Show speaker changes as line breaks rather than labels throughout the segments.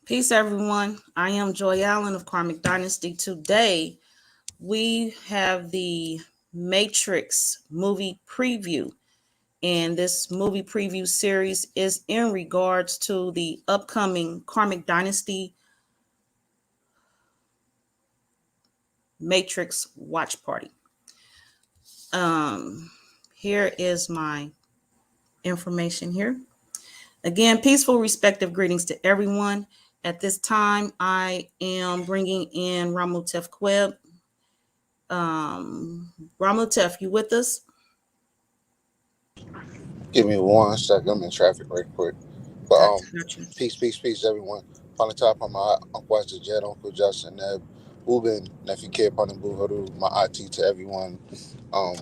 Peace, everyone. I am Joy Allen of Karmic Dynasty. Today, we have the Matrix movie preview. And this movie preview series is in regards to the upcoming Karmic Dynasty Matrix watch party. Here is my information here. Again, peaceful, respective greetings to everyone. At this time, I am bringing in Ramutef Queb. Ramutef, you with us?
Give me 1 second. I'm in traffic right quick. But
Gotcha.
peace, everyone. On the top of my Uncle the Jet, Uncle Justin, Neb, Ubin, Nephew Kid, Panim Buharu, my IT to everyone. Um,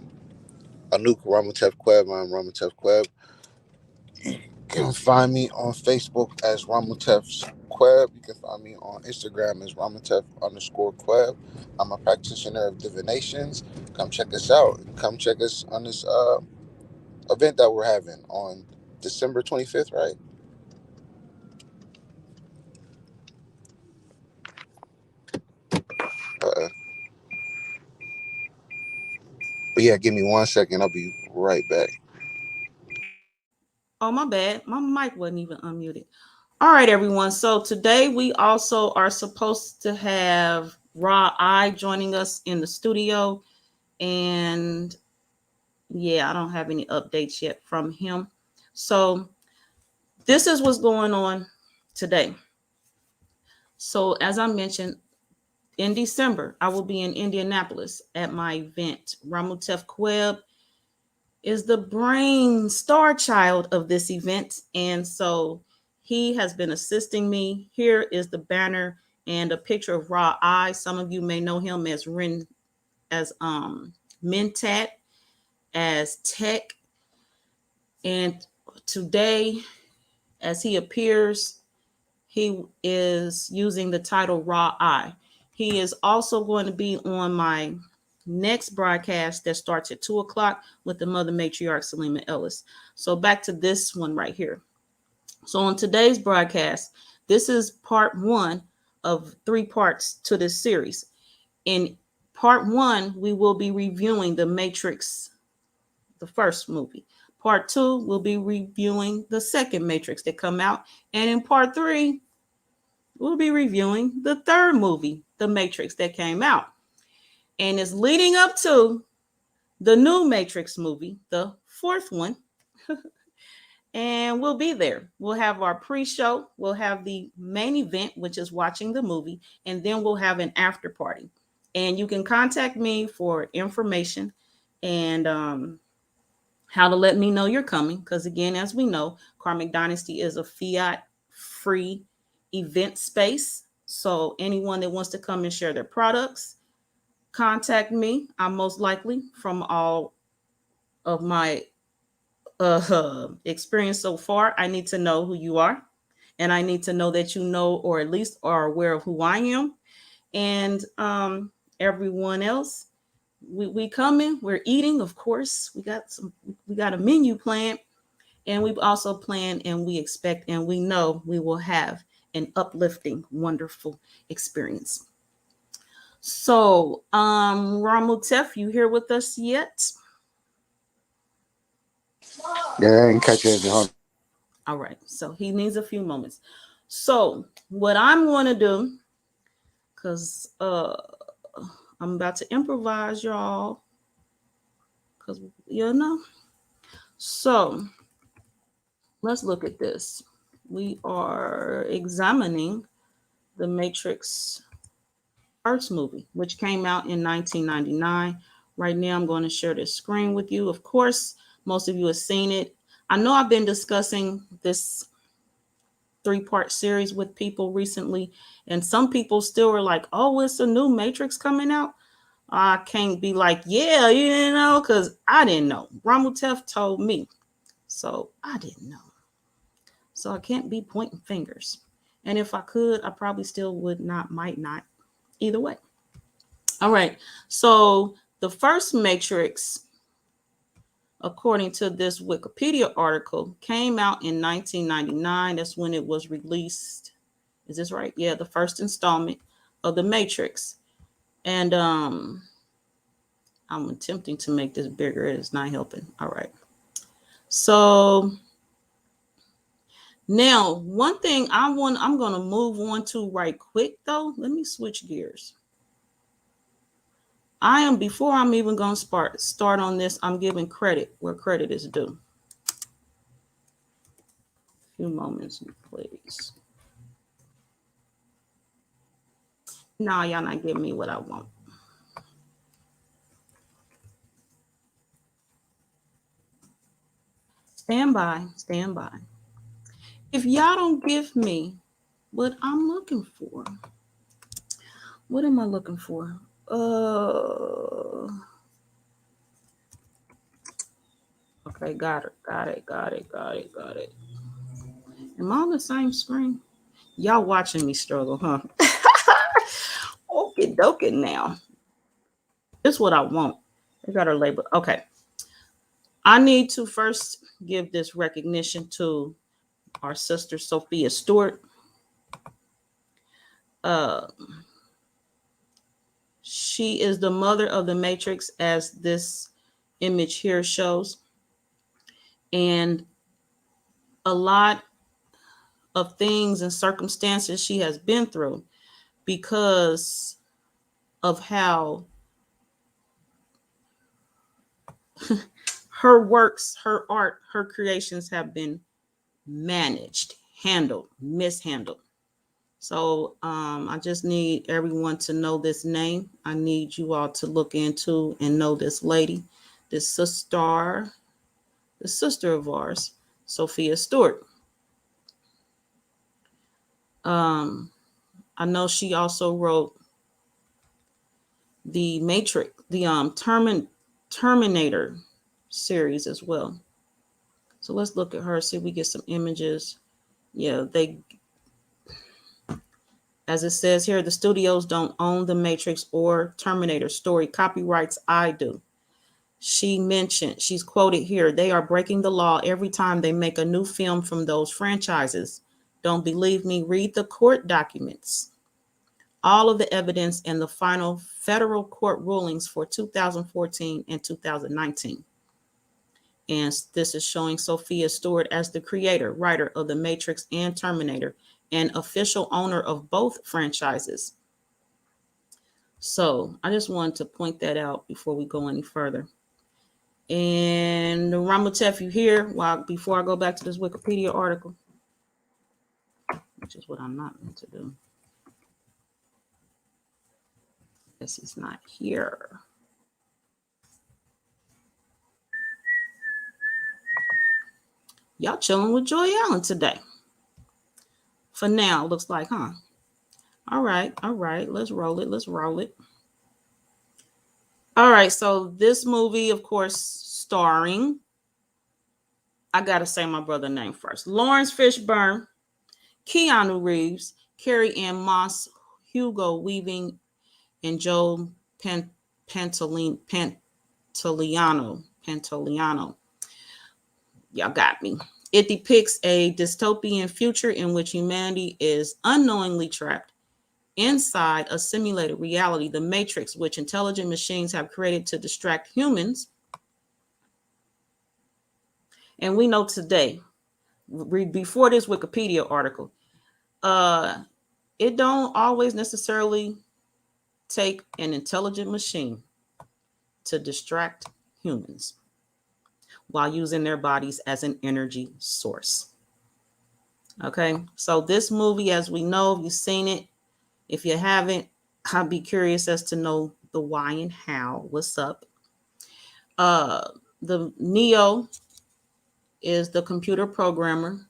Anuk Ramutef Queb, I'm Ramutef Queb. You can find me on Facebook as Ramutef's Queb. You can find me on Instagram as Ramutef_Queb. I'm a practitioner of divinations. Come check us out. Come check us on this event that we're having on December 25th, right? Uh, but yeah, give me 1 second. I'll be right back.
Oh, my bad. My mic wasn't even unmuted. All right, everyone. So today we also are supposed to have Raw Eye joining us in the studio. And yeah, I don't have any updates yet from him. So this is what's going on today. So as I mentioned, in December, I will be in Indianapolis at my event. Ramutef Queb is the brain star child of this event. And so he has been assisting me. Here is the banner and a picture of Raw Eye. Some of you may know him as Mentat, as Tech. And today, as he appears, he is using the title Raw Eye. He is also going to be on my next broadcast that starts at 2 o'clock with the Mother Matriarch Selima Ellis. So back to this one right here. So on today's broadcast, this is part one of 3 parts to this series. In part one, we will be reviewing the Matrix, the first movie. Part 2, we'll be reviewing the second Matrix that come out. And in part 3, we'll be reviewing the third movie, The Matrix, that came out. And it's leading up to the new Matrix movie, the fourth one. And we'll be there. We'll have our pre-show. We'll have the main event, which is watching the movie. And then we'll have an after party. And you can contact me for information and how to let me know you're coming. Because again, as we know, Karmic Dynasty is a fiat-free event space. So anyone that wants to come and share their products, contact me. I'm most likely, from all of my experience so far, I need to know who you are. And I need to know that you know, or at least are aware of who I am. And everyone else, we coming, we're eating, of course. We got a menu planned. And we've also planned and we expect and we know we will have an uplifting, wonderful experience. So, Ramutef, you here with us yet?
Yeah, I didn't catch it.
All right. So he needs a few moments. So what I'm going to do, because I'm about to improvise, y'all, because So let's look at this. We are examining the Matrix first movie, which came out in 1999. Right now, I'm going to share this screen with you. Of course, most of you have seen it. I know I've been discussing this 3-part series with people recently, and some people still are like, oh, it's a new Matrix coming out. I can't be like, yeah, because I didn't know. Ramutef told me. So I didn't know. So I can't be pointing fingers. And if I could, I probably still might not. Either way. All right. So the first Matrix, according to this Wikipedia article, came out in 1999. That's when it was released Is this right? Yeah, the first installment of the Matrix. And I'm attempting to make this bigger. It's not helping. All right. So now one thing I'm gonna move on to right quick though. Let me switch gears. Before I'm even gonna start on this, I'm giving credit where credit is due. A few moments, please. Nah, y'all not giving me what I want. Stand by, stand by. If y'all don't give me what I'm looking for, what am I looking for? Okay, got it, got it, got it, got it, got it. Am I on the same screen? Y'all watching me struggle, huh? Okay, dokie now. This is what I want. I got her label. Okay. I need to first give this recognition to our sister Sophia Stewart. She is the mother of the Matrix, as this image here shows. And a lot of things and circumstances she has been through because of how her works, her art, her creations have been managed, handled, mishandled. So I just need everyone to know this name. I need you all to look into and know this lady, this sister of ours, Sophia Stewart. I know she also wrote the Matrix, the Terminator series as well. So let's look at her, see if we get some images. Yeah, as it says here, the studios don't own the Matrix or Terminator story copyrights. I do. She's quoted here, they are breaking the law every time they make a new film from those franchises. Don't believe me? Read the court documents. All of the evidence and the final federal court rulings for 2014 and 2019. And this is showing Sophia Stewart as the creator, writer of The Matrix and Terminator, and official owner of both franchises. So I just wanted to point that out before we go any further. And Ramutef, you here? Before I go back to this Wikipedia article, which is what I'm not meant to do. Guess he's not here. Y'all chilling with Joy Allen today. For now, looks like, huh? All right. Let's roll it. All right. So this movie, of course, starring, I got to say my brother's name first. Lawrence Fishburne, Keanu Reeves, Carrie Ann Moss, Hugo Weaving, and Joe Pantoliano. Y'all got me. It depicts a dystopian future in which humanity is unknowingly trapped inside a simulated reality, the Matrix, which intelligent machines have created to distract humans. And we know today, before this Wikipedia article, it don't always necessarily take an intelligent machine to distract humans while using their bodies as an energy source. Okay, so this movie, as we know, you've seen it. If you haven't, I'd be curious as to know the why and how. What's up? The Neo is the computer programmer,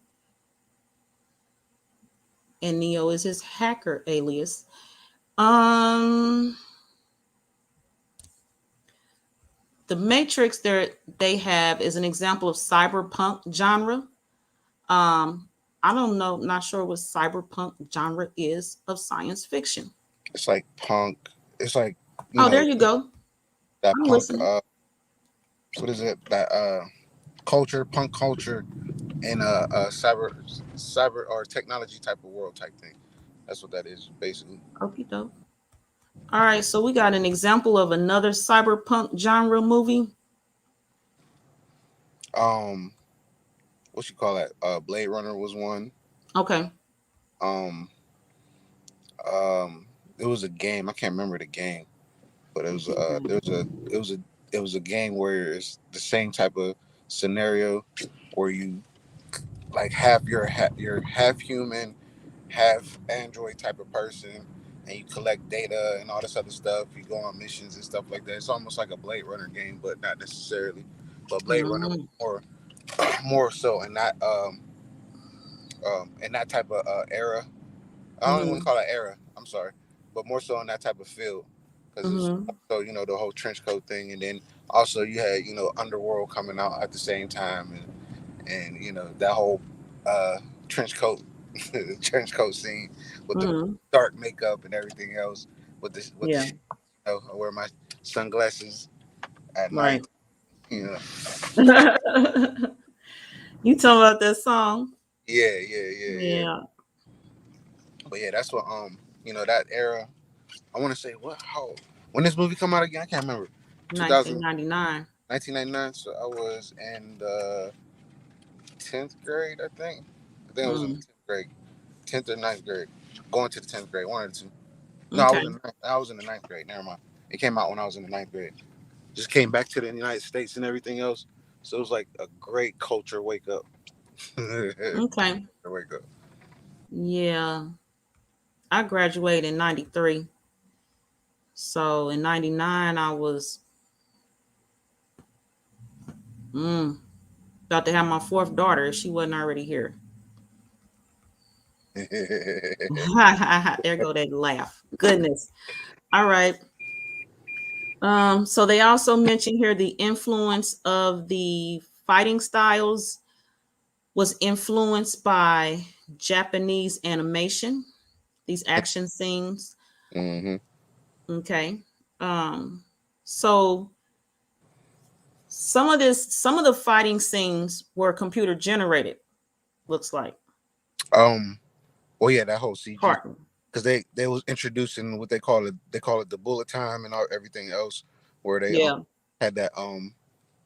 and Neo is his hacker alias. The Matrix they have is an example of cyberpunk genre. I don't know, not sure what cyberpunk genre is of science fiction.
It's like punk. It's like
there you go.
That I'm punk. What is it? That culture, punk culture, in a cyber or technology type of world type thing. That's what that is, basically.
Okay, dope. All right, so we got an example of another cyberpunk genre movie.
Um, what you call that? Blade Runner was one.
Okay.
Um, um, it was a game. I can't remember the game, but it was a game where it's the same type of scenario where you like you're half human, half android type of person, and you collect data and all this other stuff. You go on missions and stuff like that. It's almost like a Blade Runner game, but not necessarily. But Blade Runner
Mm-hmm.
more so in that type of era. I don't even want to
Mm-hmm.
call it era. I'm sorry, but more so in that type of field, because it's
Mm-hmm.
so the whole trench coat thing, and then also you had Underworld coming out at the same time, and that whole uh, trench coat trench coat scene with the
Mm-hmm.
dark makeup and everything else with the
Yeah.
I wear my sunglasses at night.
Right.
You know,
You talking about that song?
yeah.
Yeah.
But yeah, that's what that era. I want to say how when this movie come out again. I can't remember. 2000
1999.
1999. So I was in the 10th grade, I think. I think I was in the
Mm.
10th grade, 10th or ninth grade, going to the 10th grade, one or two. No,
Okay.
I was in the ninth grade. Never mind. It came out when I was in the ninth grade. Just came back to the United States and everything else. So it was like a great culture wake up.
Okay.
Wake up.
Yeah. I graduated in 93. So in 99, I was mm, about to have my fourth daughter if she wasn't already here. There go that laugh. Goodness. All right. So they also mention here the influence of the fighting styles was influenced by Japanese animation, these action scenes.
hmm
Okay. Um, so some of the fighting scenes were computer generated, looks like.
Um. Well, yeah, that whole CG
Partly.
because they was introducing what they call it the bullet time and everything else where they
Yeah.
had that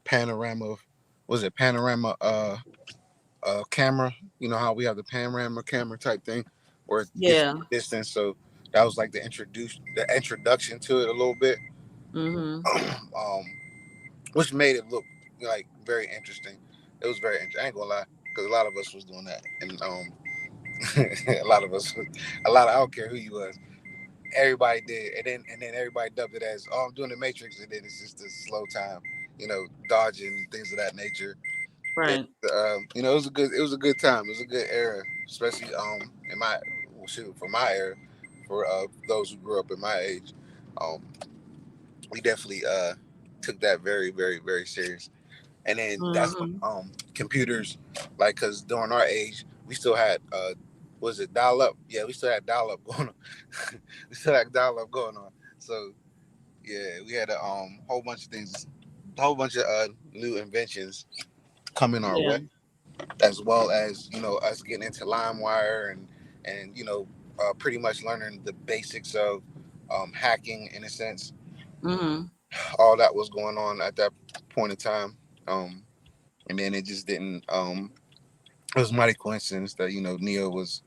panorama was it panorama camera, you know how we have the panorama camera type thing where it gets
Yeah.
distance. So that was like the introduction to it a little bit.
Mm-hmm.
um which made it look like very interesting. It was very interesting. I ain't gonna lie, because a lot of us was doing that, and a lot of us, I don't care who you was, everybody did, and then everybody dubbed it as, oh, I'm doing the Matrix, and then it's just a slow time, dodging things of that nature. And,
Right.
it was a good time. It was a good era, especially in my well, shoot for my era, for those who grew up in my age. Um, we definitely took that very, very, very serious. And then that's when
Mm-hmm.
computers, like, because during our age, we still had was it dial up? Yeah, we still had dial up going on. We still had dial up going on. So yeah, we had a whole bunch of things, a whole bunch of new inventions coming our
Yeah.
way, as well as us getting into LimeWire and pretty much learning the basics of hacking in a sense.
Mm-hmm.
All that was going on at that point in time. Um, and then it just didn't. It was mighty coincidence that Neo was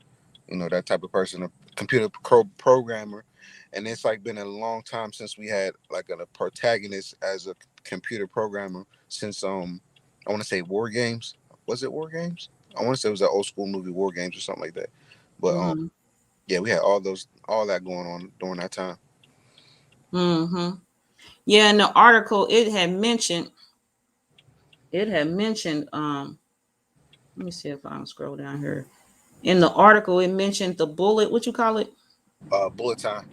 that type of person, a computer programmer, and it's like been a long time since we had like a protagonist as a computer programmer since I want to say War Games. Was it War Games? I want to say it was an old school movie, War Games or something like that. But
Mm-hmm.
yeah, we had all that going on during that time.
Mm-hmm. Yeah, in the article it had mentioned let me see if I can scroll down here. In the article, it mentioned the bullet, what you call it?
Bullet time.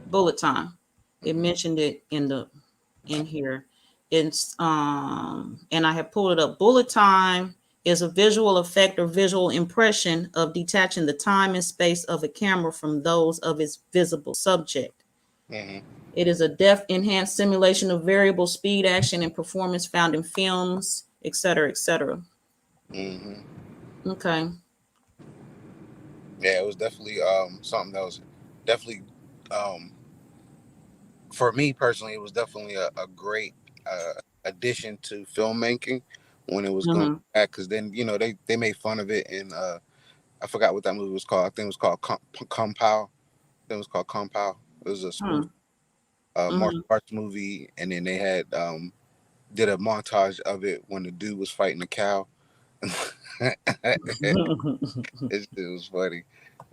Bullet time. It
hmm
mentioned it in here. It's and I have pulled it up. Bullet time is a visual effect or visual impression of detaching the time and space of a camera from those of its visible subject.
hmm
It is a depth enhanced simulation of variable speed, action, and performance found in films, etc., etc.
hmm
Okay.
Yeah, it was definitely something that was definitely um, for me personally, it was definitely a great addition to filmmaking when it was going
Mm-hmm.
back. Because then they made fun of it, and I forgot what that movie was called. I think it was called Compound. I think it was called Compound. It was a spoof martial
Mm-hmm.
arts movie, and then they had did a montage of it when the dude was fighting the cow. It was funny.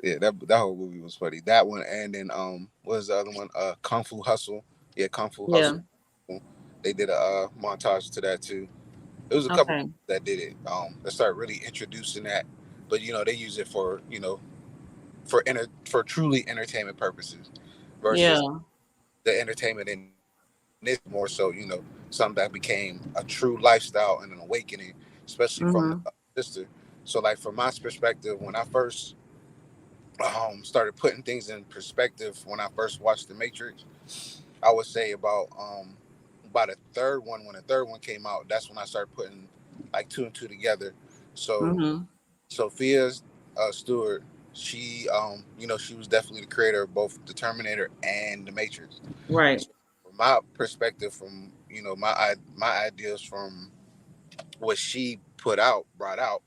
Yeah, that whole movie was funny. That one, and then what was the other one? Kung Fu Hustle. Yeah, Kung Fu Hustle.
Yeah.
They did a montage to that too. It was a couple
Okay.
that did it. That started really introducing that, but they use it for for truly entertainment purposes, versus
Yeah.
the entertainment in this more so something that became a true lifestyle and an awakening, especially from the
Mm-hmm.
sister. So like from my perspective, when I first started putting things in perspective when I first watched The Matrix, I would say about a third one. When the third one came out, that's when I started putting like two and two together. So
Mm-hmm.
Sophia Stewart, she was definitely the creator of both the Terminator and the Matrix.
Right.
So from my perspective, from my ideas from what she brought out,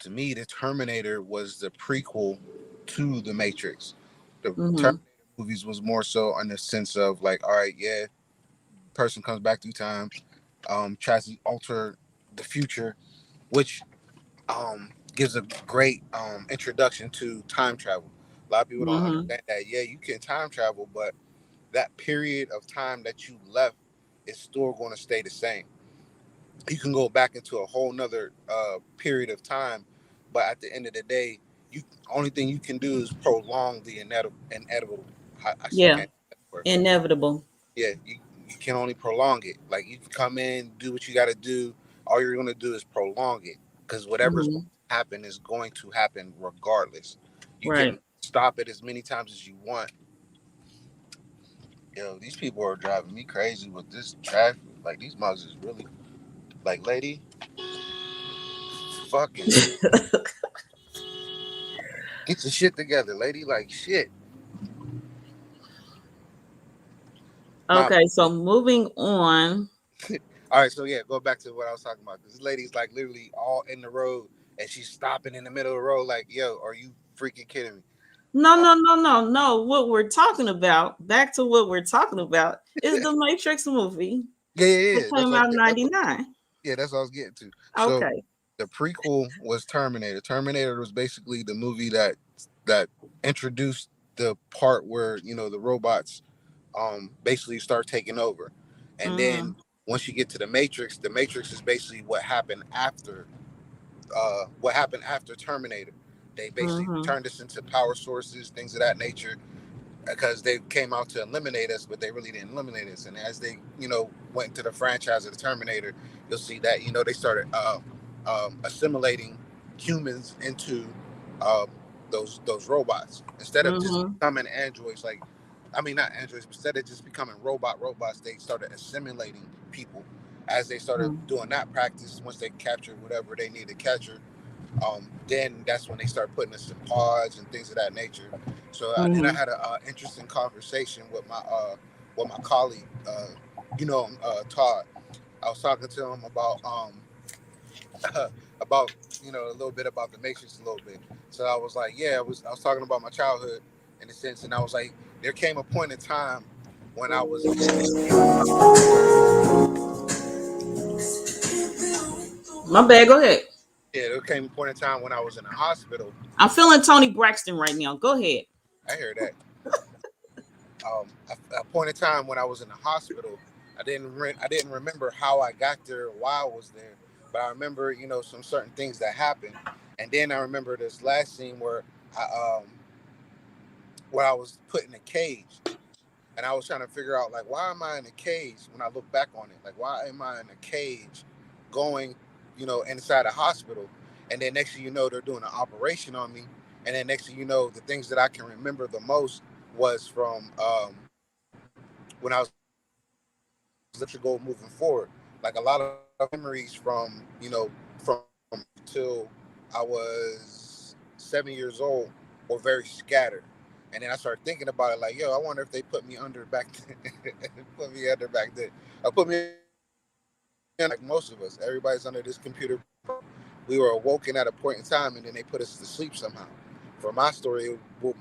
to me, the Terminator was the prequel to the Matrix. The
Mm-hmm.
Terminator movies was more so in the sense of like, all right, yeah, person comes back through time, tries to alter the future, which gives a great introduction to time travel. A lot of people don't
Mm-hmm.
understand that. Yeah, you can time travel, but that period of time that you left is still going to stay the same. You can go back into a whole nother period of time, but at the end of the day, you only thing you can do is prolong the inedible. I still
Yeah.
can't say that word.
Inevitable.
Yeah, you can only prolong it. Like you can come in, do what you got to do. All you're gonna do is prolong it because whatever's going
Mm-hmm.
to happen is going to happen regardless. You
Right.
can stop it as many times as you want. Yo, these people are driving me crazy with this traffic. Like these mugs is really like, lady, fucking get your shit together, lady. Like shit. My
Okay. So moving on.
all right, so yeah, go back to what I was talking about. This lady's like literally all in the road, and she's stopping in the middle of the road. Like, yo, are you freaking kidding me?
No, no, no, no, no. What we're talking about, back to what we're talking about, is the Matrix movie
Yeah, yeah,
that
yeah.
came out in '99.
That's what I was getting to. So
Okay.
the prequel was Terminator. Terminator was basically the movie that introduced the part where the robots basically start taking over, and
Mm-hmm.
then once you get to the Matrix is basically what happened after Terminator. They basically
Mm-hmm.
turned us into power sources, things of that nature, because they came out to eliminate us, but they really didn't eliminate us. And as they, went into the franchise of the Terminator, you'll see that they started assimilating humans into uh, those robots instead of just
Mm-hmm.
becoming androids. Like, I mean, not androids, but instead of just becoming robots, they started assimilating people. As they started doing that practice, once they captured whatever they needed to capture, then that's when they start putting us in pods and things of that nature. So then I
Mm-hmm.
had an interesting conversation with my colleague, Todd. I was talking to him about about a little bit about the Matrix a little bit. So I was like, yeah, I was talking about my childhood in a sense, and I was like, there came a point in time when I was
My bad. Go ahead.
yeah, there came a point in time when I was in a hospital.
I'm feeling Tony Braxton right now. Go ahead.
I hear that. A point in time when I was in the hospital, I didn't remember how I got there, why I was there, but I remember some certain things that happened, and then I remember this last scene I where I was put in a cage, and I was trying to figure out like why am I in a cage when I look back on it, like why am I in a cage going inside a hospital, and then next thing you know they're doing an operation on me, and then next thing you know the things that I can remember the most was from when I was let you go moving forward. Like a lot of memories from from till I was 7 years old. or very scattered. And then I started thinking about it, like, yo, I wonder if they put me under back then. Put me under back then. Or put me under like most of us. Everybody's under this computer program. We were awoken at a point in time, and then they put us to sleep somehow. For my story,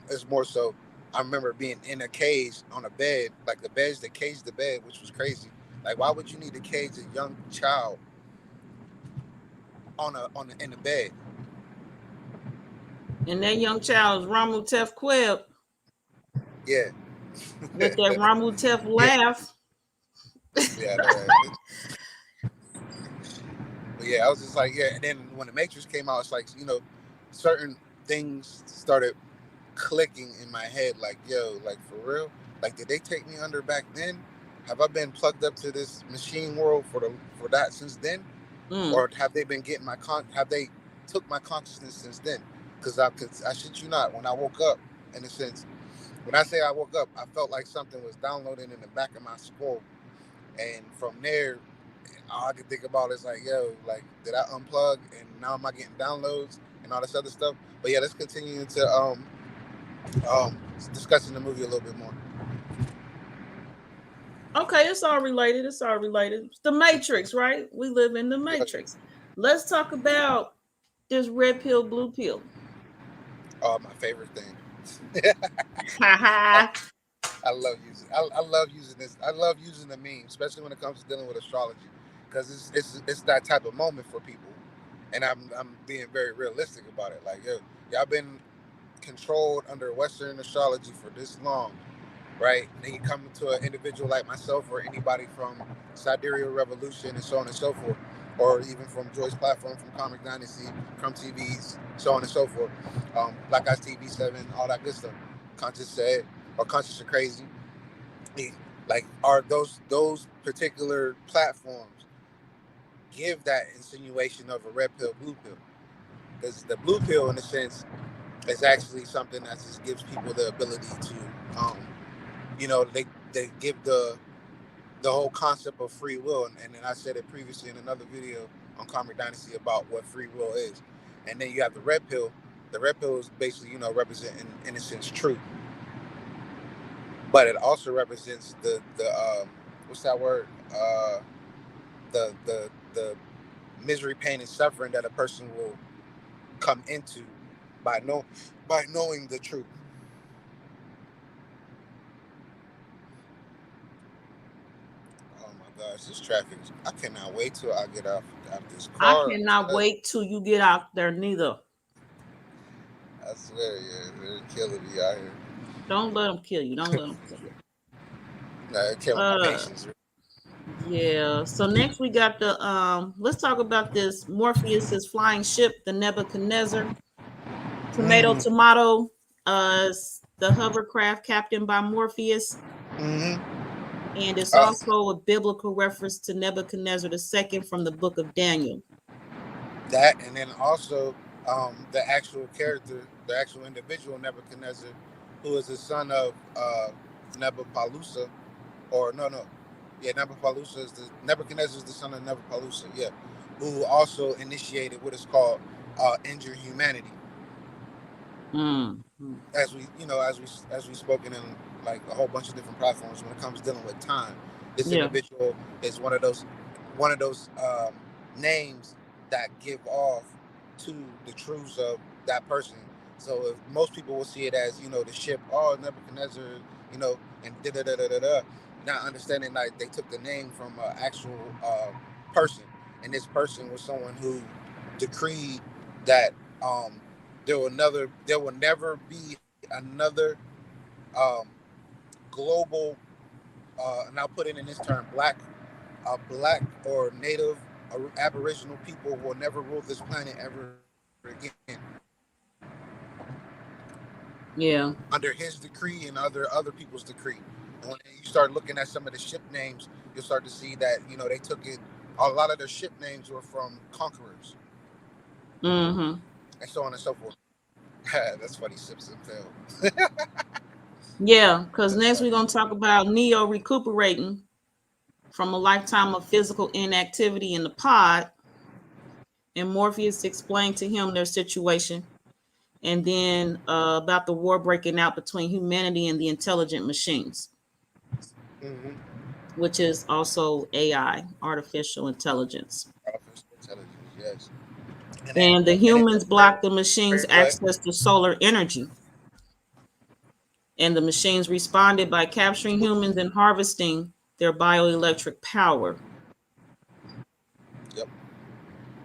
it's more so. I remember being in a cage on a bed, like the beds that caged the bed, which was crazy. Like, why would you need to cage a young child in the bed?
And that young child is Ramutef Queb
Yeah,
with that Ramutef
yeah,
laugh.
yeah. But yeah, I was just like, yeah. And then when the Matrix came out, it's like, certain things started clicking in my head. Like, yo, like for real, like did they take me under back then? Have I been plugged up to this machine world for that since then,
Mm.
or have they been getting have they took my consciousness since then? Because I shit you not, when I woke up, in a sense, when I say I woke up, I felt like something was downloading in the back of my skull, and from there, all I could think about is like, yo, like, did I unplug and now am I getting downloads and all this other stuff? But yeah, let's continue to discussing the movie a little bit more.
Okay, it's all related. It's all related. It's the Matrix, right? We live in the Matrix. Let's talk about this red pill, blue pill.
Oh, my favorite thing.
Ha
I,
ha.
I love using. I love using this. I love using the meme, especially when it comes to dealing with astrology, because it's that type of moment for people, and I'm being very realistic about it. Like, yo, y'all been controlled under Western astrology for this long, right? And then you come to an individual like myself or anybody from Sidereal Revolution and so on and so forth, or even from Joy's platform, from Karmic Dynasty, from TVs, so on and so forth, Black Eyes TV7, all that good stuff. Conscious said, or Conscious or Crazy, like, are those particular platforms give that insinuation of a red pill, blue pill? Because the blue pill, in a sense, is actually something that just gives people the ability to, they give the whole concept of free will, and then I said it previously in another video on Karmic Dynasty about what free will is. And then you have the red pill. The red pill is basically, representing, in a sense, truth, but it also represents the what's that word? The misery, pain, and suffering that a person will come into by knowing the truth. Oh my gosh, this traffic! I cannot wait till I get out this
I
car.
cannot wait till you get out there, neither.
I swear, yeah, they're killing me out here.
Don't let them kill you. Don't let them kill you.
Nah, they're killing my
Uh,
patience.
yeah. So next we got the let's talk about this Morpheus's flying ship, the Nebuchadnezzar. Tomato,
Mm,
tomato. The hovercraft captained by Morpheus,
mm-hmm.
and it's
uh,
also a biblical reference to Nebuchadnezzar II from the book of Daniel.
that, and then also the actual character, the actual individual Nebuchadnezzar, who is the son of Nebuchadnezzar, or no, yeah, Nebuchadnezzar is the son of Nebuchadnezzar, yeah, who also initiated what is called injured humanity,
Mm.
as we spoken in like a whole bunch of different platforms when it comes dealing with time. This
Yeah.
individual is one of those names that give off to the truths of that person. So if most people will see it as, the ship, oh, Nebuchadnezzar, and da da da da da da, not understanding like they took the name from an actual person, and this person was someone who decreed that there will never be another um, global, and I'll put it in this term, black or native or aboriginal people will never rule this planet ever again,
Yeah.
under his decree and other people's decree. And when you start looking at some of the ship names, you'll start to see that they took it. A lot of their ship names were from conquerors,
Mm-hmm.
and so on and so forth. That's funny. Sips and fail.
Yeah, because
That's
next we're
funny.
gonna talk about Neo recuperating from a lifetime of physical inactivity in the pod, and Morpheus explained to him their situation, and then about the war breaking out between humanity and the intelligent machines,
Mm-hmm.
which is also AI, artificial intelligence.
Artificial intelligence, yes.
And the
And then
humans block the machines'
go ahead.
access to solar energy. And the machines responded by capturing humans and harvesting their bioelectric power
Yep.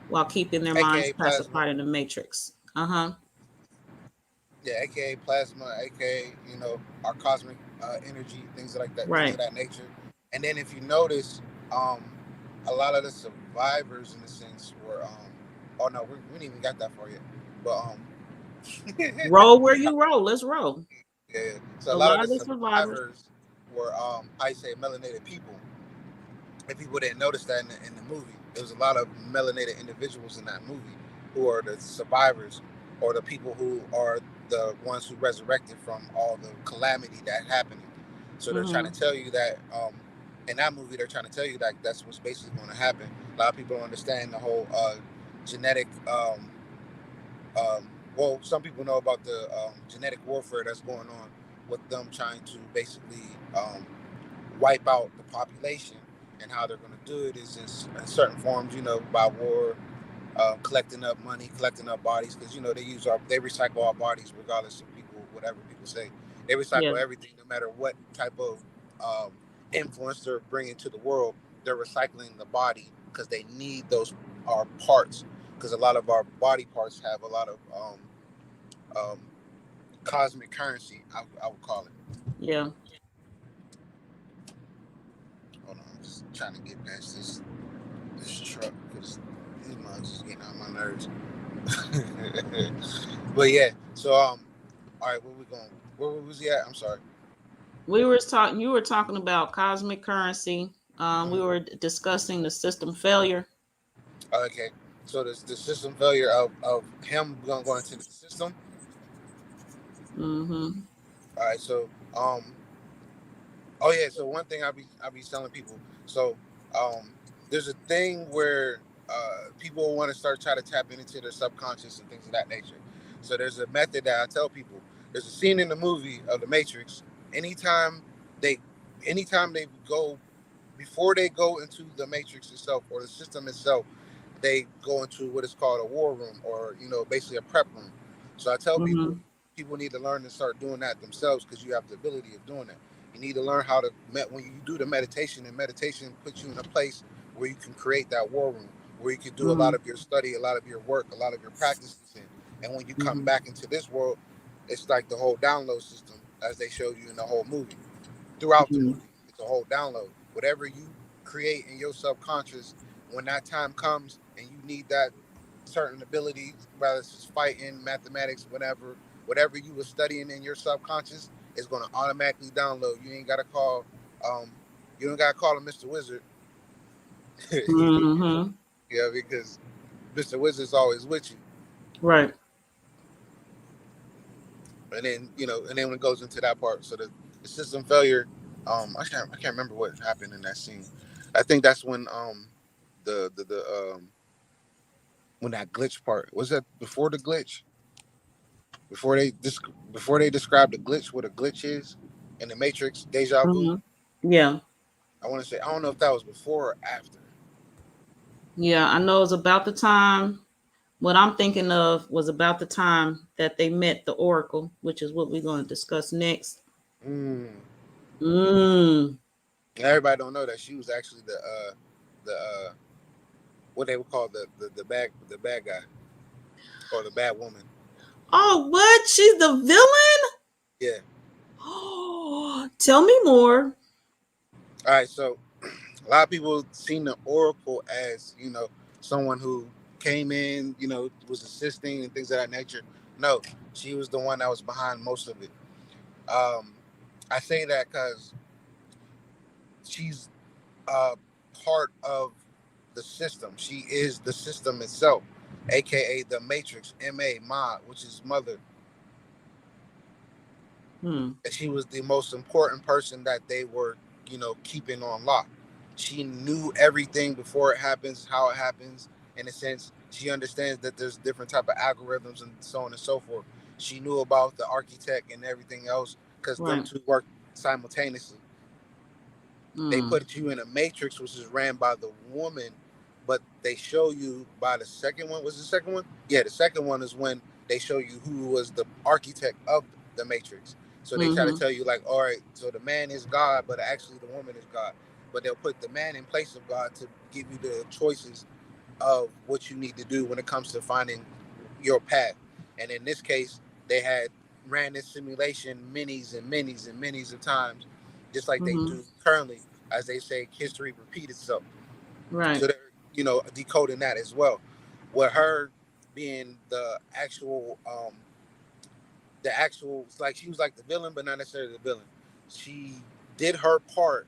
while keeping their minds
AKA plasma.
pacified in the matrix. Uh-huh.
Yeah, AKA plasma, AKA our cosmic energy, things like that, things of
Right.
that nature. And then if you notice, um, a lot of the survivors in a sense were oh no, we didn't even got that far yet, but
Roll where you roll. Let's roll.
yeah. So a
A
lot of
lot
the
of the survivors.
survivors were I say melanated people, and people didn't notice that in the movie. There was a lot of melanated individuals in that movie who are the survivors, or the people who are the ones who resurrected from all the calamity that happened. So they're trying to
Mm-hmm.
tell you that in that movie, they're trying to tell you that that's what's basically going to happen. A lot of people don't understand the whole genetic. Well, some people know about the genetic warfare that's going on with them trying to basically wipe out the population, and how they're going to do it is in certain forms, by war, collecting up money, collecting up bodies, because they recycle our bodies regardless of people, whatever people say. They
Yeah.
recycle everything, no matter what type of influence they're bringing to the world. They're recycling the body because they need those our parts, because a lot of our body parts have a lot of um, cosmic currency. I would call it.
Yeah.
Hold on, I'm just trying to get past this truck because these mugs is getting on my nerves. But yeah, so all right, where we going? Where was he at? I'm sorry.
We were talking, you were talking about cosmic currency. We
Mm-hmm.
were discussing the system failure.
Okay, so the system failure of him going into the system.
Mm-hmm.
All right, so oh yeah, so one thing I be telling people. So um, there's a thing where people want to start trying to tap into their subconscious and things of that nature. So there's a method that I tell people. There's a scene in the movie of the Matrix. Anytime they, anytime they go, before they go into the Matrix itself or the system itself, they go into what is called a war room, or basically a prep room. So I tell people,
Mm-hmm.
people need to learn to start doing that themselves, because you have the ability of doing that. You need to learn how to when you do the meditation, and meditation puts you in a place where you can create that war room, where you can do a lot
Mm-hmm.
of your study, a lot of your work, a lot of your practices in. And when you come
Mm-hmm.
back into this world, it's like the whole download system, as they showed you in the whole movie. Throughout the
Mm-hmm.
movie, it's a whole download. Whatever you create in your subconscious, when that time comes and you need that certain ability, whether it's just fighting, mathematics, whatever you were studying in your subconscious, is going to automatically download. You ain't got to call, um, you don't got to call him Mr. Wizard,
Mm-hmm.
because Mr. Wizard's always with you.
Right.
And then when it goes into that part, so the system failure, I can't remember what happened in that scene. I think that's when the when that glitch part was, that before the glitch, before they before they describe the glitch, what a glitch is in the Matrix, deja vu.
Mm-hmm. Yeah.
I want to say, I don't know if that was before or after.
Yeah. I know it's about the time. What I'm thinking of was about the time that they met the Oracle, which is what we're going to discuss next.
Mm.
Mm.
Everybody don't know that she was actually the what they would call the bad guy, or the bad woman.
Oh, what? She's the villain?
Yeah.
Oh, tell me more.
All right. So a lot of people seen the Oracle as someone who came in, was assisting and things of that nature. No, she was the one that was behind most of it. Um, I say that because she's part of the system. She is the system itself, aka the Matrix, Ma, which is mother.
Hmm.
And she was the most important person that they were, keeping on lock. She knew everything before it happens, how it happens. In a sense, she understands that there's different type of algorithms and so on and so forth. she knew about the architect and everything else because them
Right.
two worked simultaneously. They
Mm.
put you in a matrix which is ran by the woman, but they show you by the second one. Was the second one? Yeah, the second one is when they show you who was the architect of the matrix. So they try to
Mm-hmm.
tell you like, all right, so the man is God, but actually the woman is God. But they'll put the man in place of God to give you the choices of what you need to do when it comes to finding your path. And in this case, they had ran this simulation minis and minis and minis of times, just like they
Mm-hmm.
do currently. As they say, history repeats itself.
Right.
So they're, decoding that as well. With her being the actual, like she was like the villain, but not necessarily the villain. She did her part.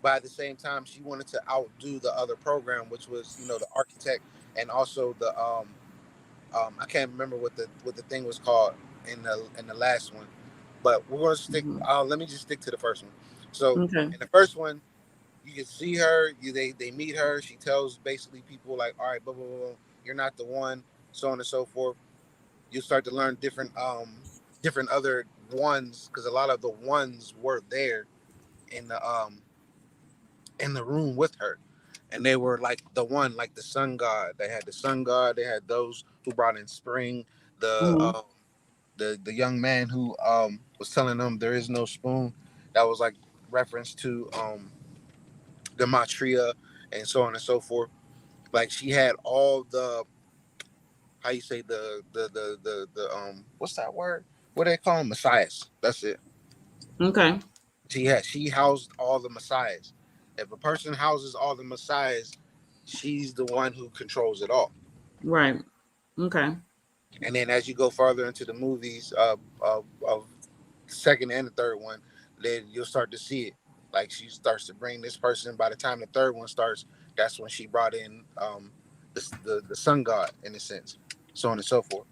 By the same time, she wanted to outdo the other program, which was, the architect, and also the I can't remember what the thing was called in the last one, but we're gonna stick.
Mm-hmm.
Let me just stick to the first one. So
Okay.
in the first one, you can see her. They meet her. She tells basically people like, all right, blah blah blah, you're not the one, so on and so forth. You start to learn different other ones because a lot of the ones were there in the room with her, and they were like the one, like the sun god. They had the sun god. They had those who brought in spring. The
Mm-hmm.
the young man who was telling them there is no spoon. That was like reference to the matria and so on and so forth. Like she had all the, how you say, the what's that word? What do they call them? Messiahs. That's it.
Okay.
She housed all the messiahs. If a person houses all the messiahs, she's the one who controls it all.
Right. Okay.
And then as you go further into the movies of second and the third one, then you'll start to see it. Like she starts to bring this person. By the time the third one starts, that's when she brought in the sun god in a sense, so on and so forth.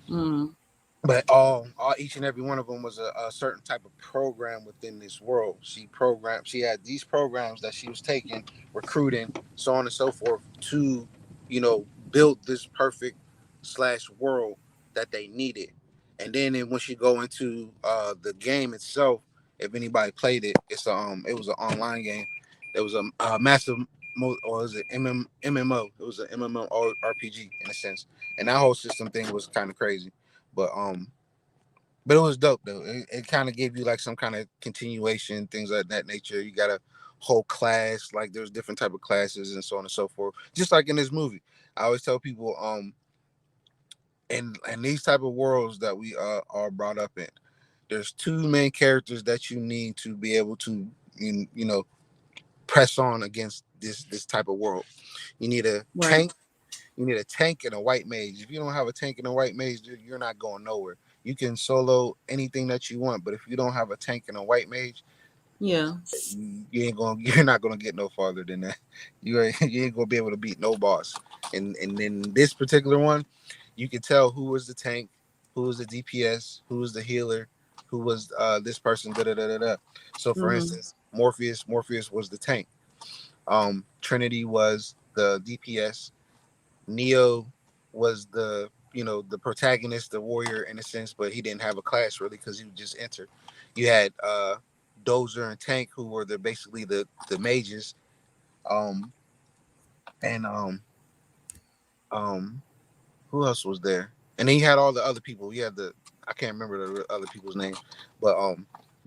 Mm.
But all each and every one of them was a certain type of program within this world. She had these programs that she was taking, recruiting, so on and so forth, to build this perfect slash world that they needed. And then once you go into the game itself, if anybody played it, it was an online game. It was a massive or was it MMO? It was an MMORPG in a sense, and that whole system thing was kind of crazy. But but it was dope though. It kind of gave you like some kind of continuation, things like that nature. You got a whole class, like there's different type of classes and so on and so forth. Just like in this movie, I always tell people, in these type of worlds that we are brought up in, there's two main characters that you need to be able to press on against this type of world. You need a
Right.
tank. You need a tank and a white mage. If you don't have a tank and a white mage, you're not going nowhere. You can solo anything that you want, but if you don't have a tank and a white mage,
Yeah.
you're not gonna get no farther than that. You ain't gonna be able to beat no boss. And in this particular one, you can tell who was the tank, who was the DPS, who was the healer, who was this person. Da da da da da. So for
Mm-hmm.
instance, Morpheus was the tank. Trinity was the DPS. Neo was the protagonist, the warrior in a sense, but he didn't have a class really because he would just enter. You had Dozer and Tank who were basically the mages, um, and um, who else was there? And then you had all the other people. You had I can't remember the other people's names, but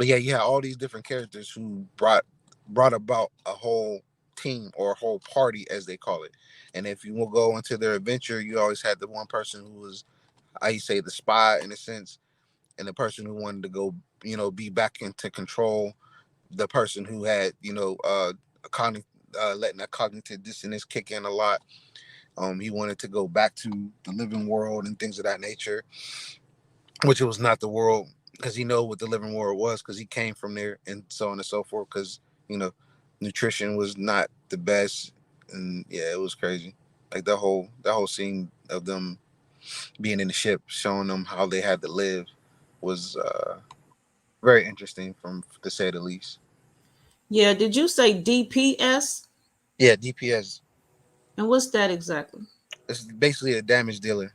yeah, you had all these different characters who brought about a whole team or a whole party as they call it. And if you will go into their adventure, you always had the one person who was, I say, the spy in a sense, and the person who wanted to go, be back into control. The person who had, letting that cognitive dissonance kick in a lot. He wanted to go back to the living world and things of that nature, which was not the world because he know what the living world was because he came from there and so on and so forth. Because you know, nutrition was not the best, and yeah, it was crazy. Like that whole scene of them being in the ship, showing them how they had to live, was very interesting, from to say the least.
Yeah. Did you say DPS?
Yeah, DPS.
And what's that exactly?
It's basically a damage dealer.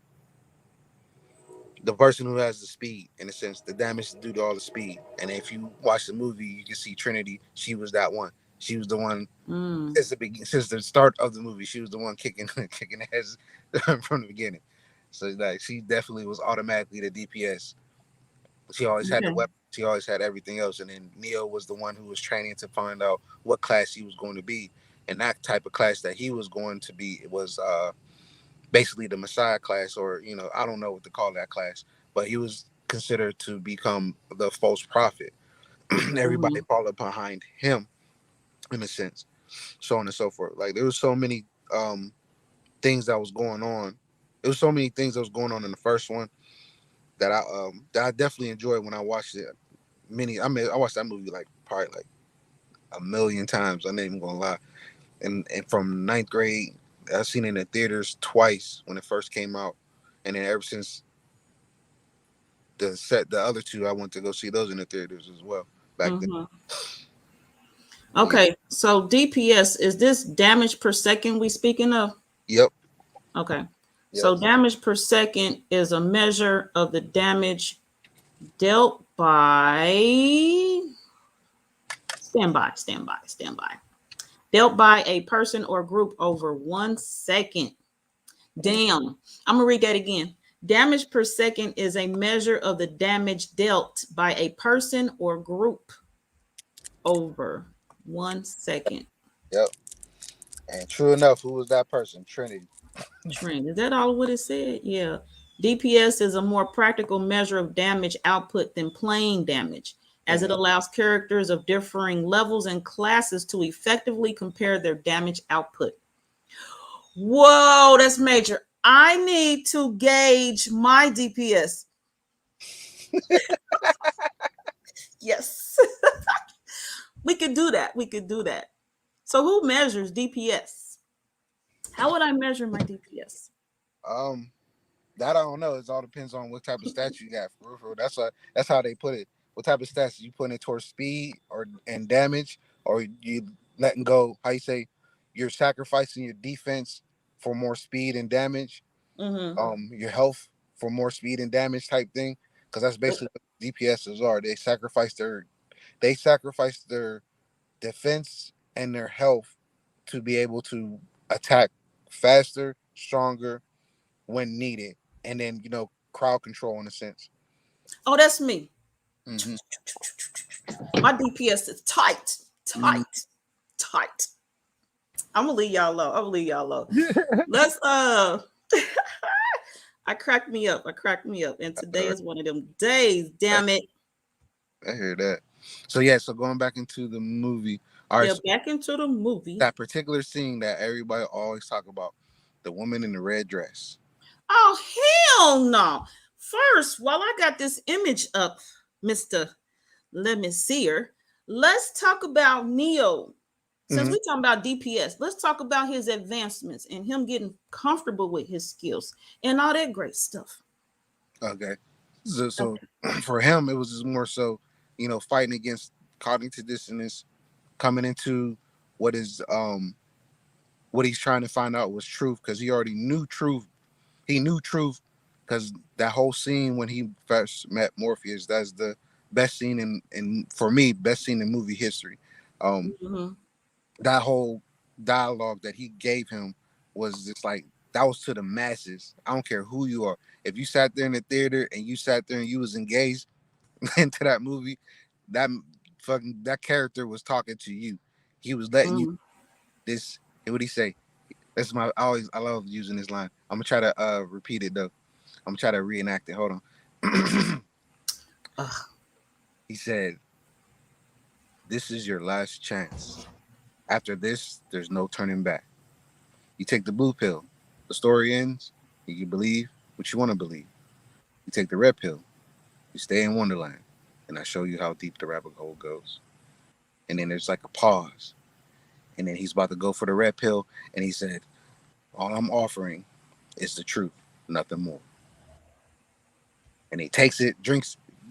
the person who has the speed, in a sense, the damage is due to all the speed. And if you watch the movie, you can see Trinity. She was that one. She was the one
Mm.
since the start of the movie. She was the one kicking kicking ass from the beginning. So like she definitely was automatically the DPS. She always had the
Okay.
weapon. She always had everything else. And then Neo was the one who was training to find out what class he was going to be. And that type of class that he was going to be was basically the Messiah class, or I don't know what to call that class, but he was considered to become the false prophet. Everybody
Mhm.
followed behind him, in a sense, so on and so forth. Like there was so many things that was going on. There was so many things that was going on in the first one that I definitely enjoyed when I watched it. I watched that movie like probably like a million times. I'm not even gonna lie. And from ninth grade, I've seen it in the theaters twice when it first came out, and then ever since the other two, I went to go see those in the theaters as well back then.
Mhm.
But yeah,
Okay. So DPS, is this damage per second we speaking of?
yep,
Okay.
yep.
So damage per second is a measure of the damage dealt by stand by. Dealt by a person or group over 1 second. Damn. I'm gonna read that again. Damage per second is a measure of the damage dealt by a person or group over 1 second.
Yep. And true enough, who was that person? Trinity.
Trend. Is that all what it said? Yeah. DPS is a more practical measure of damage output than plain damage, as it
Mm-hmm.
allows characters of differing levels and classes to effectively compare their damage output. Whoa, that's major. I need to gauge my DPS. Yes. We could do that. We could do that. So who measures DPS? How would I measure my DPS?
Um, that I don't know. It all depends on what type of stats you got. For real. That's how they put it. What type of stats you putting it towards speed or and damage, or you letting go? How you say you're sacrificing your defense for more speed and damage,
Mm-hmm.
your health for more speed and damage type thing, because that's basically what DPSs are. They sacrifice their defense and their health to be able to attack faster, stronger when needed, and then crowd control in a sense.
Oh, that's me.
Hmm.
My DPS is tight,
Mm.
tight, tight. I'm gonna leave y'all alone. I'm gonna leave y'all alone. Let's I cracked me up. I cracked me up. And today is one of them days. Damn it.
I hear that. So yeah, so going back into the movie. All right,
Yeah,
so
back into the movie.
that particular scene that everybody always talk about, the woman in the red dress.
Oh, hell no. First, while I got this image up, Mr. Let me see her. Let's talk about Neo. Since
Hmm.
we talking about DPS, let's talk about his advancements and him getting comfortable with his skills and all that great stuff.
Okay, so
Okay.
for him, it was just more so, fighting against cognitive dissonance, coming into what is what he's trying to find out was truth, because he already knew truth. He knew truth because that whole scene when he first met Morpheus, that's the best scene in for me, best scene in movie history.
Mhm.
That whole dialogue that he gave him was just like, that was to the masses. I don't care who you are. If you sat there in the theater and you sat there and you was engaged into that movie, that that character was talking to you. He was letting you
Mhm.
this. What he say? That's I love using this line. I'm gonna try to repeat it though. I'm gonna try to reenact it. Hold on.
Ugh.
He said, "This is your last chance. After this, there's no turning back. You take the blue pill. The story ends. You believe what you want to believe. You take the red pill. You stay in Wonderland, and I show you how deep the rabbit hole goes." And then there's like a pause, and then he's about to go for the red pill, and he said, "All I'm offering is the truth, nothing more." And he takes it,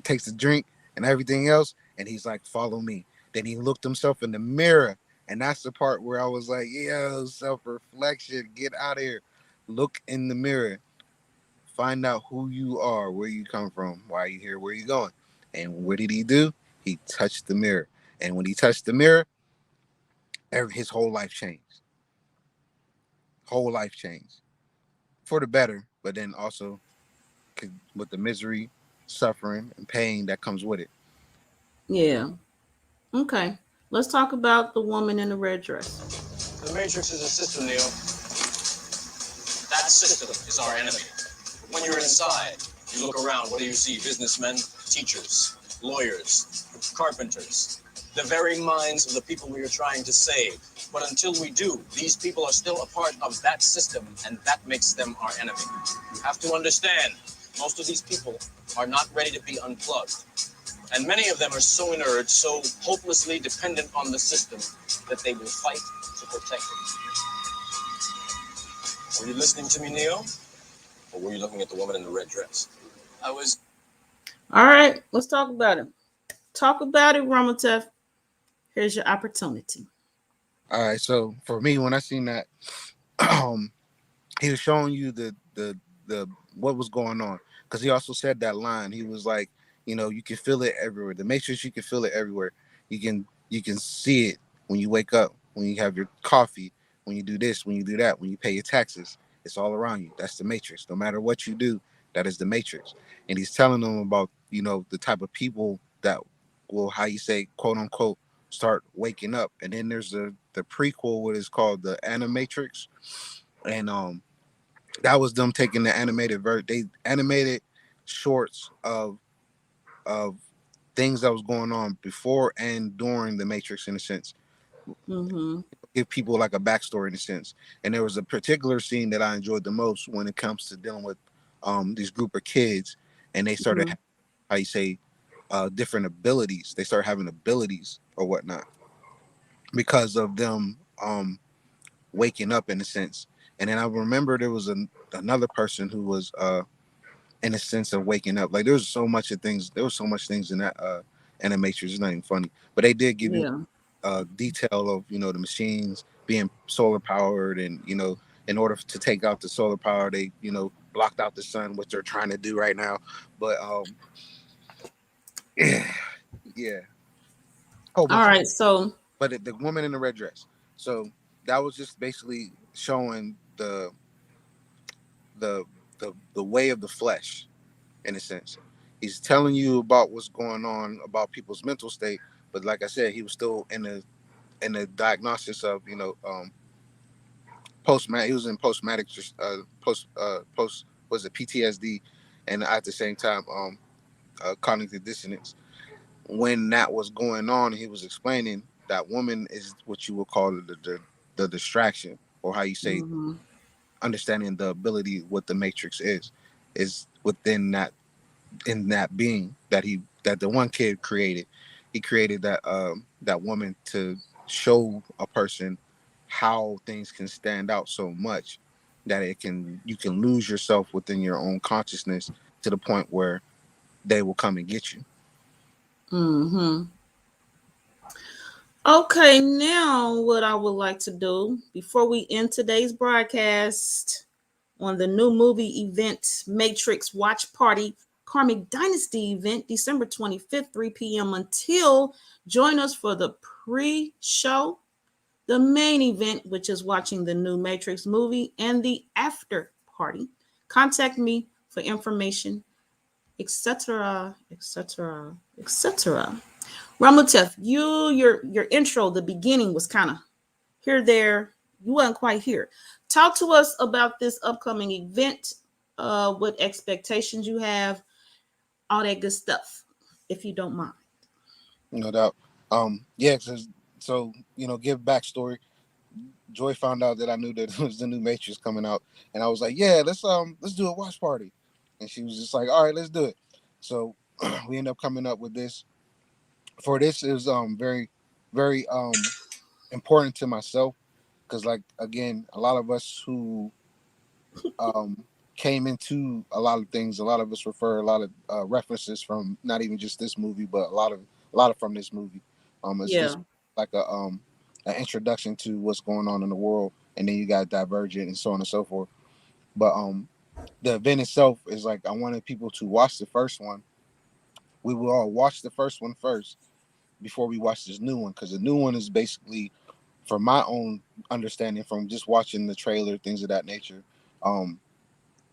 takes the drink and everything else, and he's like, "Follow me." Then he looked himself in the mirror, and that's the part where I was like, "Yo, self reflection, get out of here, look in the mirror, find out who you are, where you come from, why are you here, where you going. And what did he do? He touched the mirror. And when he touched the mirror, his whole life changed. Whole life changed for the better, but then also with the misery, suffering, and pain that comes with it.
Yeah. Okay. Let's talk about the woman in the red dress.
The Matrix is a system, Neo. That system is our enemy. When you're inside, you look around, what do you see? Businessmen, teachers, lawyers, carpenters, the very minds of the people we are trying to save. But until we do, these people are still a part of that system, and that makes them our enemy. You have to understand, most of these people are not ready to be unplugged. And many of them are so inert, so hopelessly dependent on the system, that they will fight to protect it. Were you listening to me, Neo? Or were you looking at the woman in the red dress? I was.
All right, let's talk about it. Talk about it, Ramutef. Here's your opportunity.
All right, so for me, when I seen that, he was showing you the what was going on, because he also said that line. He was like, you can feel it everywhere. The matrix, you can feel it everywhere. You can see it when you wake up, when you have your coffee, when you do this, when you do that, when you pay your taxes. It's all around you. That's the matrix. No matter what you do, that is the matrix. And he's telling them about the type of people that will, how you say, quote unquote, start waking up. And then there's the prequel, what is called the Animatrix, and that was them taking the animated they animated shorts of things that was going on before and during the Matrix, in a sense.
Mm-hmm.
Give people like a backstory, in a sense. And there was a particular scene that I enjoyed the most when it comes to dealing with these group of kids, and they started
Mm-hmm.
how you say different abilities. They started having abilities or whatnot because of them waking up, in a sense. And then I remember there was another person who was in a sense of waking up. Like there's so much of things. There was so much things in that animation. It's not even funny, but they did give you
Yeah.
detail of the machines being solar powered, and in order to take out the solar power, they blocked out the sun, which they're trying to do right now. But yeah, whole
All
bunch of.
right. So,
But the woman in the red dress. So that was just basically showing the the way of the flesh, in a sense. He's telling you about what's going on about people's mental state, but like I said, he was still in the diagnosis of post he was in post was it PTSD, and at the same time cognitive dissonance. When that was going on, he was explaining that woman is what you would call the distraction, or how you say,
mm-hmm.
understanding the ability what the matrix is within that being that the one kid created. He created that woman to show a person how things can stand out so much that you can lose yourself within your own consciousness to the point where they will come and get you.
Mm-hmm. Okay, now what I would like to do before we end today's broadcast on the new movie event Matrix Watch Party Karmic Dynasty event, December 25th, 3 p.m. until join us for the pre-show, the main event, which is watching the new Matrix movie, and the after party. Contact me for information, etc., etc., etc. Ramutef, your intro, the beginning was kind of here, there. You wasn't quite here. Talk to us about this upcoming event, what expectations you have, all that good stuff, if you don't mind.
No doubt. Yeah. So give backstory. Joy found out that I knew that it was the new Matrix coming out, and I was like, yeah, let's do a watch party. And she was just like, all right, let's do it. So we end up coming up with this. For this is very very important to myself, because, like, again, a lot of us who um came into a lot of things, a lot of us refer a lot of references from not even just this movie, but a lot of from this movie. It's
Yeah.
just like an introduction to what's going on in the world, and then you got Divergent and so on and so forth. But the event itself is like I wanted people to watch the first one. We will all watch the first one first before we watch this new one, because the new one is basically, from my own understanding, from just watching the trailer, things of that nature.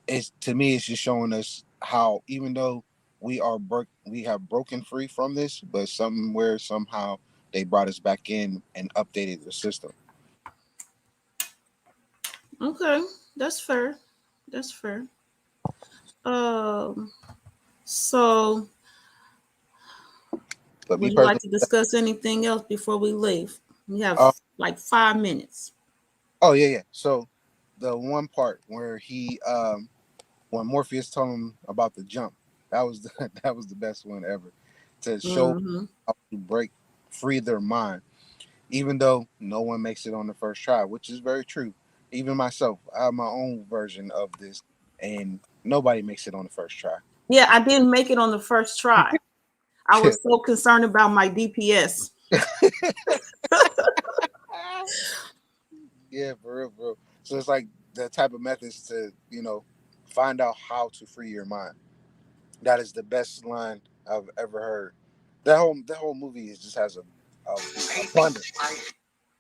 It's, to me, it's just showing us how, even though we have broken free from this, but somewhere somehow they brought us back in and updated the system.
Okay, that's fair. That's fair. Um, so
But me
would you like
personally,
to discuss anything else before we leave? We have
uh,
like 5 minutes.
oh yeah, yeah. So the one part where when Morpheus told him about the jump, that was that was the best one ever, to show
Mm-hmm.
how to break free their mind, even though no one makes it on the first try, which is very true. Even myself, I have my own version of this, and nobody makes it on the first try.
Yeah, I didn't make it on the first try. I was so concerned about my DPS.
Yeah, for real, bro. So it's like the type of methods to, find out how to free your mind. That is the best line I've ever heard. That whole movie just has a abundance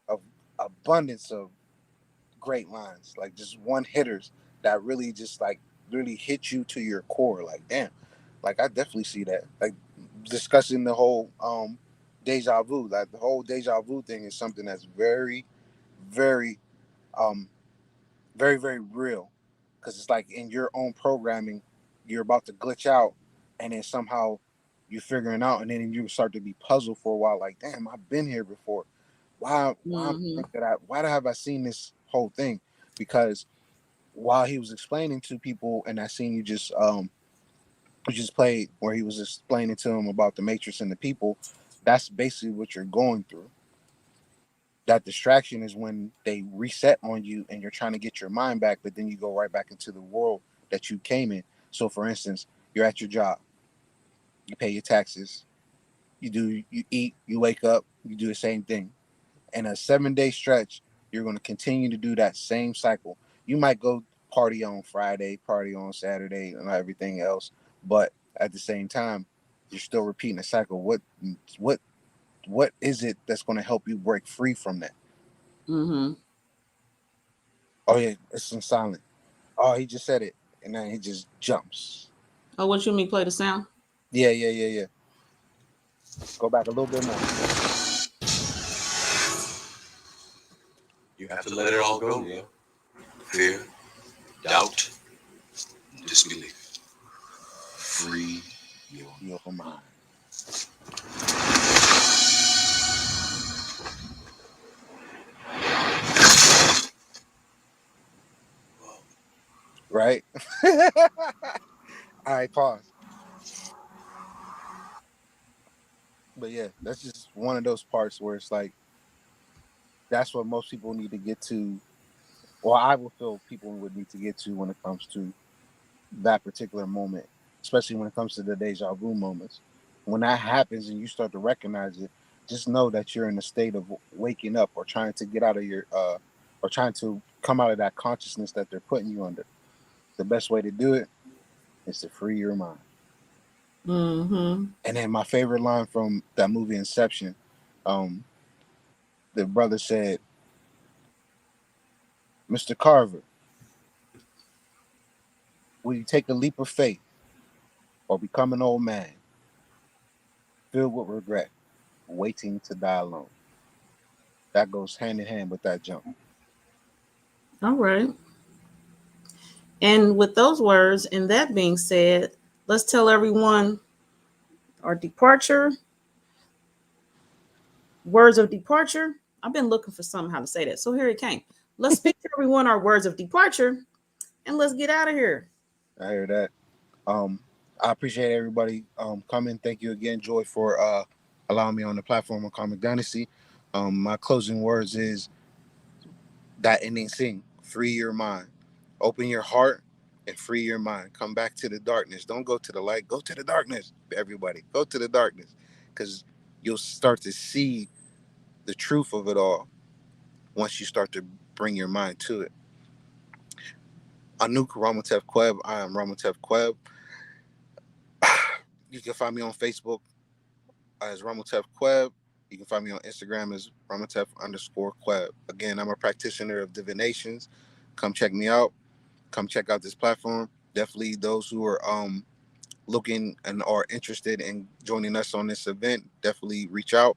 of abundance of great lines, like just one hitters that really just like really hit you to your core. Like, damn, like I definitely see that. Like discussing the whole deja vu, like the whole deja vu thing is something that's very, very um very, very real, because it's like in your own programming, you're about to glitch out, and then somehow you're figuring out, and then you start to be puzzled for a while. Like, damn, I've been here before.
Mm-hmm.
Why have I seen this whole thing? Because while he was explaining to people, and that scene you just played, where he was explaining to them about the Matrix and the people, that's basically what you're going through. That distraction is when they reset on you and you're trying to get your mind back, but then you go right back into the world that you came in. So for instance, you're at your job, you pay your taxes, you eat, you wake up, you do the same thing. In a 7 day stretch, you're going to continue to do that same cycle. You might go party on Friday, party on Saturday, and everything else, but at the same time, you're still repeating the cycle. What what is it that's going to help you break free from that?
Mm-hmm.
Oh yeah, it's in silent. Oh, he just said it, and then he just jumps.
Oh, what you mean play the sound?
Yeah, yeah, yeah, yeah. Go back a little bit more.
You have to let it all go, Neo. Fear, doubt, disbelief. Free your
Your mind. Right? All right, pause. But yeah, that's just one of those parts where it's like that's what most people need to get to, or I will feel people would need to get to when it comes to that particular moment, especially when it comes to the deja vu moments. When that happens and you start to recognize it, just know that you're in a state of waking up, or trying to get out of or trying to come out of that consciousness that they're putting you under. The best way to do it is to free your mind.
Mm-hmm.
And then my favorite line from that movie Inception, um, the brother said, "Mr. Carver, will you take a leap of faith or become an old man filled with regret, waiting to die alone?" That goes hand in hand with that jump.
All right. And with those words and that being said, let's tell everyone our departure, words of departure. I've been looking for something how to say that. So here it came. Let's speak to everyone our words of departure and let's get out of here.
I hear that. Um, I appreciate everybody coming. Thank you again, Joy, for allowing me on the platform of Karmic Dynasty. My closing words is that ending scene: free your mind, open your heart, and free your mind. Come back to the darkness. Don't go to the light. Go to the darkness. Everybody, go to the darkness, because you'll start to see the truth of it all once you start to bring your mind to it. Anouk Ramutef Queb. I am Ramutef Queb. You can find me on Facebook as Ramutef Queb. You can find me on Instagram as Ramutef_Queb. Again, I'm a practitioner of divinations. Come check me out. Come check out this platform. Definitely those who are looking and are interested in joining us on this event, definitely reach out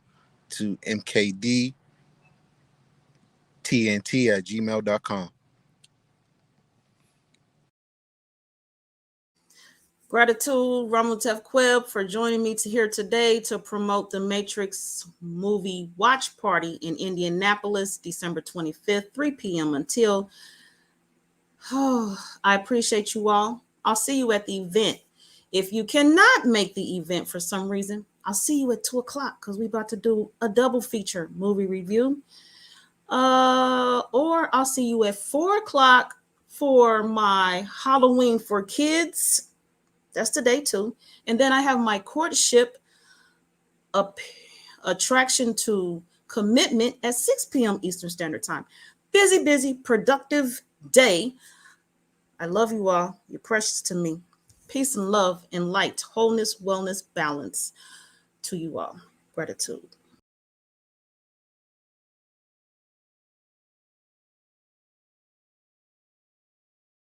to mkdtnt@gmail.com.
Gratitude, Ramutef Queb, for joining me here today to promote the Matrix movie watch party in Indianapolis, December 25th, 3 p.m. until. Oh, I appreciate you all. I'll see you at the event. If you cannot make the event for some reason, I'll see you at 2 o'clock because we're about to do a double feature movie review. Or I'll see you at 4 o'clock for my Halloween for kids. That's today too. And then I have my courtship attraction to commitment at 6 p.m. Eastern Standard Time. Busy, productive day. I love you all. You're precious to me. Peace and love and light, wholeness, wellness, balance to you all. Gratitude.